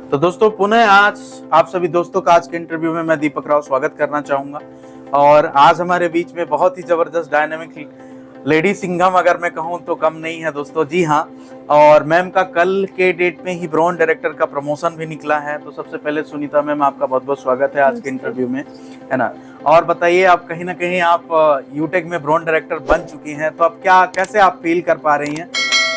तो दोस्तों पुनः आज आप सभी दोस्तों का आज के इंटरव्यू में मैं दीपक राव स्वागत करना चाहूंगा। और आज हमारे बीच में बहुत ही जबरदस्त डायनामिक लेडी सिंघम अगर मैं कहूं तो कम नहीं है दोस्तों। जी हाँ, और मैम का कल के डेट में ही ब्रांड डायरेक्टर का प्रमोशन भी निकला है। तो सबसे पहले सुनीता मैम आपका बहुत बहुत स्वागत है आज के इंटरव्यू में, है ना। और बताइए, आप कहीं ना कहीं आप यूटेक में ब्रांड डायरेक्टर बन चुकी हैं, तो अब कैसे आप फील कर पा रही हैं?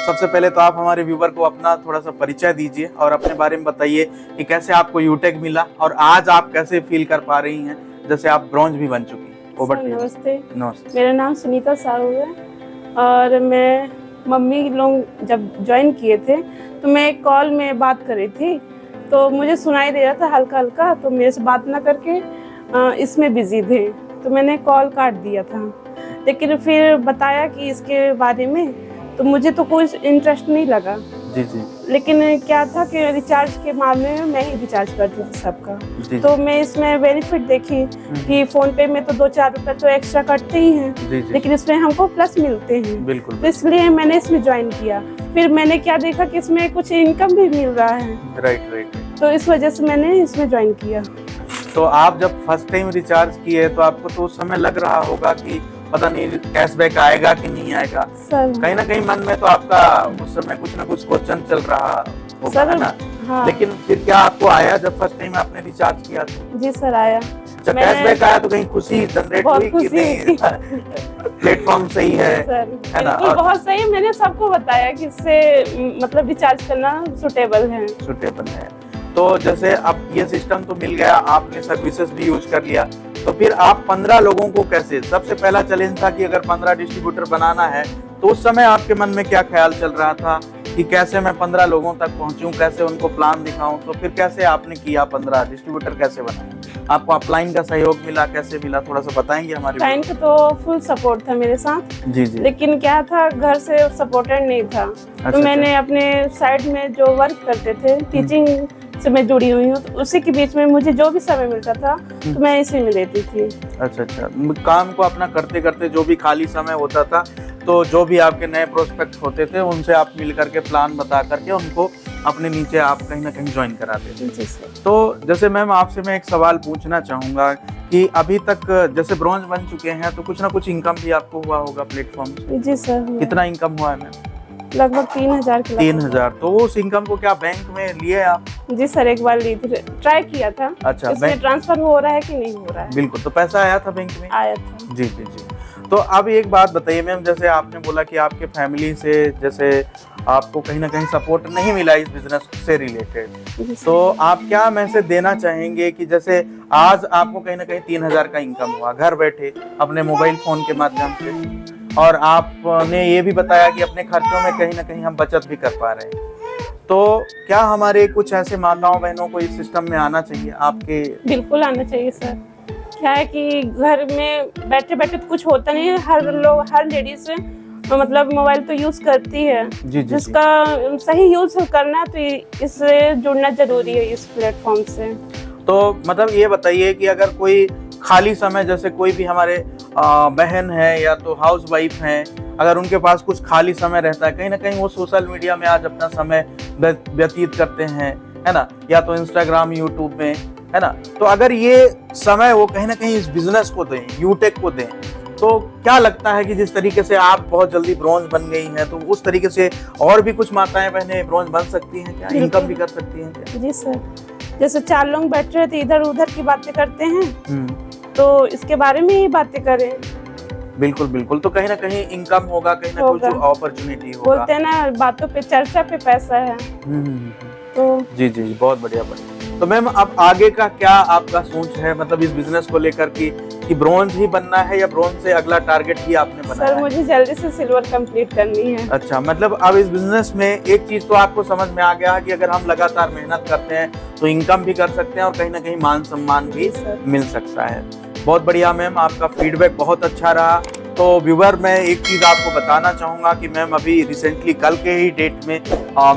सबसे पहले तो आप हमारे व्यूवर को अपना थोड़ा सा परिचय दीजिए और अपने बारे में बताइए कि कैसे आपको यूटेक मिला और आज आप कैसे फील कर पा रही हैं जैसे आप ब्रॉन्ज भी बन चुकी हैं। नमस्ते। नमस्ते। मेरा नाम सुनीता साहू है और मैं मम्मी लोग जब ज्वाइन किए थे तो मैं एक कॉल में बात कर रही थी, तो मुझे सुनाई दे रहा था हल्का हल्का, तो मेरे से बात ना करके इसमें बिजी थे, तो मैंने कॉल काट दिया था। लेकिन फिर बताया कि इसके बारे में, तो मुझे तो कोई इंटरेस्ट नहीं लगा। जी जी। लेकिन क्या था कि रिचार्ज के मामले में मैं ही रिचार्ज करती थी सबका, तो मैं इसमें बेनिफिट देखी कि फोन पे में तो 2-4 रुपए तो एक्स्ट्रा कटते ही हैं, लेकिन इसमें हमको प्लस मिलते हैं। बिल्कुल। तो इसलिए मैंने इसमें ज्वाइन किया। फिर मैंने क्या देखा कि इसमें कुछ इनकम भी मिल रहा है। राइट। तो इस वजह से मैंने इसमें ज्वाइन किया। तो आप जब फर्स्ट टाइम रिचार्ज किए तो आपको तो उस समय लग रहा होगा कि पता नहीं कैशबैक आएगा कि नहीं आएगा सर, कहीं ना कहीं मन में तो आपका उस समय कुछ ना कुछ क्वेश्चन चल रहा होगा, है ना। हाँ। लेकिन फिर क्या आपको आया जब फर्स्ट टाइम आपने रिचार्ज किया था? जी सर, आया। जब कैशबैक आया तो कहीं खुशी जनरेट हुई कि नहीं प्लेटफॉर्म सही है ना? और बहुत सही, मैंने सबको बताया कि इससे मतलब रिचार्ज करना सुटेबल है। तो जैसे अब ये सिस्टम तो मिल गया, आपने सर्विसेज भी यूज कर लिया, तो फिर आप 15 लोगों को कैसे, सबसे पहला चैलेंज था कि अगर 15 डिस्ट्रीब्यूटर बनाना है, तो उस समय आपके मन में क्या ख्याल चल रहा था कि कैसे मैं 15 लोगों तक पहुंचूं, कैसे उनको प्लान दिखाऊं? तो फिर कैसे आपने किया, 15 डिस्ट्रीब्यूटर कैसे बनाए? आपको अपलाइन का सहयोग मिला, कैसे मिला, थोड़ा सा बताएंगे हमारे? अपलाइन का तो फुल सपोर्ट था मेरे साथ। जी। लेकिन क्या था, घर से सपोर्टेड नहीं था। तो मैंने अपने साइड में जो वर्क करते थे, टीचिंग से मैं जुड़ी हुई हूँ, तो उसी के बीच में मुझे जो भी समय मिलता था तो मैं इसी में लेती थी। अच्छा। काम को अपना करते करते जो भी खाली समय होता था, तो जो भी आपके नए प्रोस्पेक्ट होते थे उनसे आप मिल करके प्लान बता करके उनको अपने नीचे आप कहीं ना कहीं ज्वाइन कराते थे। तो जैसे मैम आपसे मैं एक सवाल पूछना चाहूंगा कि अभी तक जैसे ब्रॉन्ज बन चुके हैं तो कुछ ना कुछ इनकम भी आपको हुआ होगा प्लेटफॉर्म से? जी सर। कितना इनकम हुआ है मैम? लगभग 3000 के। 3000। तो उस इनकम को क्या बैंक में लिए आप? जी सर, एक बार ली थी, ट्राई किया था। अच्छा, इसमें ट्रांसफर हो रहा है कि नहीं हो रहा है? बिल्कुल। तो पैसा आया था बैंक में? आया था। जी। तो अब एक बात बताइए मैम, जैसे आपने बोला कि आपके फैमिली से जैसे आपको कहीं ना कहीं सपोर्ट नहीं मिला इस बिजनेस से रिलेटेड, तो आप क्या मैसेज देना चाहेंगे कि जैसे आज आपको कहीं ना कहीं 3000 का इनकम हुआ घर बैठे अपने मोबाइल फोन के माध्यम से, और आपने ये भी बताया कि अपने खर्चों में कहीं ना कहीं हम बचत भी कर पा रहे हैं, तो क्या हमारे कुछ ऐसे माताओं बहनों को इस सिस्टम में आना चाहिए आपके? बिल्कुल आना चाहिए सर। क्या है कि घर में बैठे बैठे तो कुछ होता नहीं है, हर लेडीज मतलब मोबाइल तो यूज करती है। जी, जिसका सही यूज करना, तो इससे जुड़ना जरूरी है इस प्लेटफॉर्म से। तो मतलब ये बताइए कि अगर कोई खाली समय, जैसे कोई भी हमारे बहन है या तो हाउस वाइफ है, अगर उनके पास कुछ खाली समय रहता है, कहीं ना कहीं वो सोशल मीडिया में आज अपना समय व्यतीत करते हैं, है ना, या तो इंस्टाग्राम यूट्यूब में, है ना, तो अगर ये समय वो कहीं ना कहीं इस बिजनेस को दें, यूटेक को दें, तो क्या लगता है कि जिस तरीके से आप बहुत जल्दी ब्रॉन्ज बन गई हैं, तो उस तरीके से और भी कुछ माताएं बहनें ब्रॉन्ज बन सकती हैं क्या? इनकम भी कर सकती हैं क्या? जी सर। जैसे 4 लोग बैठे रहते इधर उधर की बातें करते हैं, तो इसके बारे में ही बातें करें। बिल्कुल। तो कहीं ना कहीं इनकम होगा, कहीं ना कुछ अपॉर्चुनिटी होगा। बोलते हैं ना, बातों पे चर्चा पे पैसा है। तो जी, बहुत बढ़िया। तो मैम अब आगे का क्या आपका सोच है, मतलब इस बिजनेस को लेकर कि ब्रॉन्ज ही बनना है या ब्रॉन्ज से अगला टारगेट ही आपने बनाया? सर, मुझे जल्दी से सिल्वर कंप्लीट करनी है। अच्छा, मतलब अब इस बिजनेस में एक चीज तो आपको समझ में आ गया कि अगर हम लगातार मेहनत करते हैं तो इनकम भी कर सकते हैं और कहीं ना कहीं मान सम्मान भी मिल सकता है। बहुत बढ़िया मैम, आपका फीडबैक बहुत अच्छा रहा। तो व्यूवर, मैं एक चीज़ आपको बताना चाहूँगा कि मैम अभी रिसेंटली कल के ही डेट में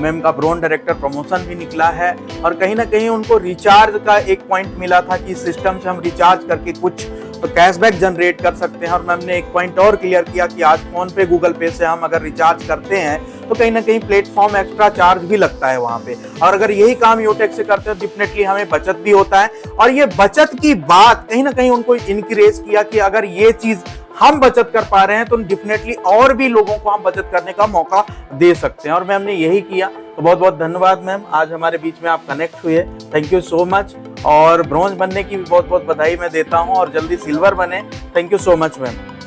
मैम का ब्रांड डायरेक्टर प्रमोशन भी निकला है, और कहीं ना कहीं उनको रिचार्ज का एक पॉइंट मिला था कि सिस्टम से हम रिचार्ज करके कुछ कैशबैक जनरेट कर सकते हैं। और मैम ने एक पॉइंट और क्लियर किया कि आज फोन पे गूगल पे से हम अगर रिचार्ज करते हैं तो कहीं ना कहीं प्लेटफॉर्म एक्स्ट्रा चार्ज भी लगता है वहां पे, और अगर यही काम योटेक्स से करते हैं तो डेफिनेटली हमें बचत भी होता है। और ये बचत की बात कहीं ना कहीं उनको इनक्रेज किया कि अगर ये चीज हम बचत कर पा रहे हैं तो डेफिनेटली और भी लोगों को हम बचत करने का मौका दे सकते हैं, और मैम ने यही किया। तो बहुत बहुत धन्यवाद मैम, आज हमारे बीच में आप कनेक्ट हुए, थैंक यू सो मच। और ब्रॉन्ज बनने की भी बहुत बहुत बधाई मैं देता हूं, और जल्दी सिल्वर बने। Thank you so much ma'am.